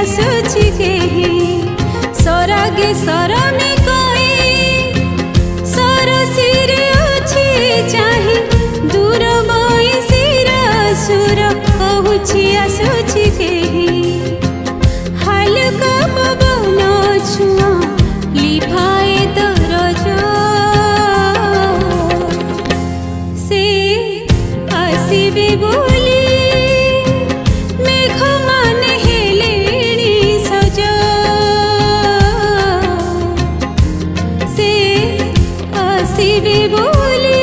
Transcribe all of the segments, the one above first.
आसुछि केही सरागे सरमे कोई सरसिरे अछि चाहि दूर बयसीर सुर कहूछि आसुछि केही हालका पवन छुआ लिभाए दरज से आसिबे बोली मेघ माने हेलेणी सज से आसिबे बोली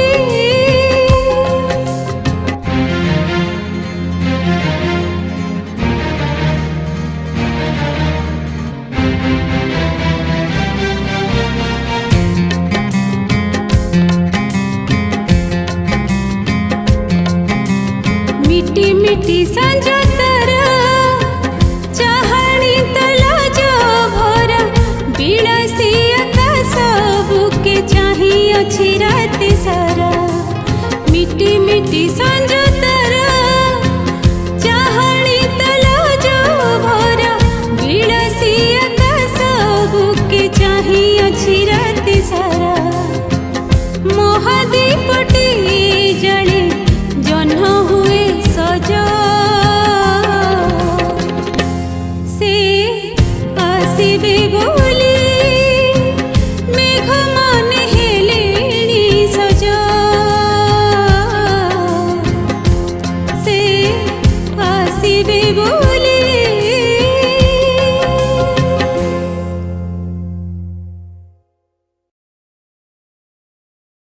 मिटी मिटी सांझ तारा चाहणी तलाज भरा विलासियता सबके चाही अछि राति सारा मिटी मिटी सांझ तारा चाहणी तलाज भरा विलासियता सबके चाही अछि राति सारा महादीपटी जले जह्न हुए सज से आसिबे बोली मेघ माने हेलेणी सज से आसिबे बोली।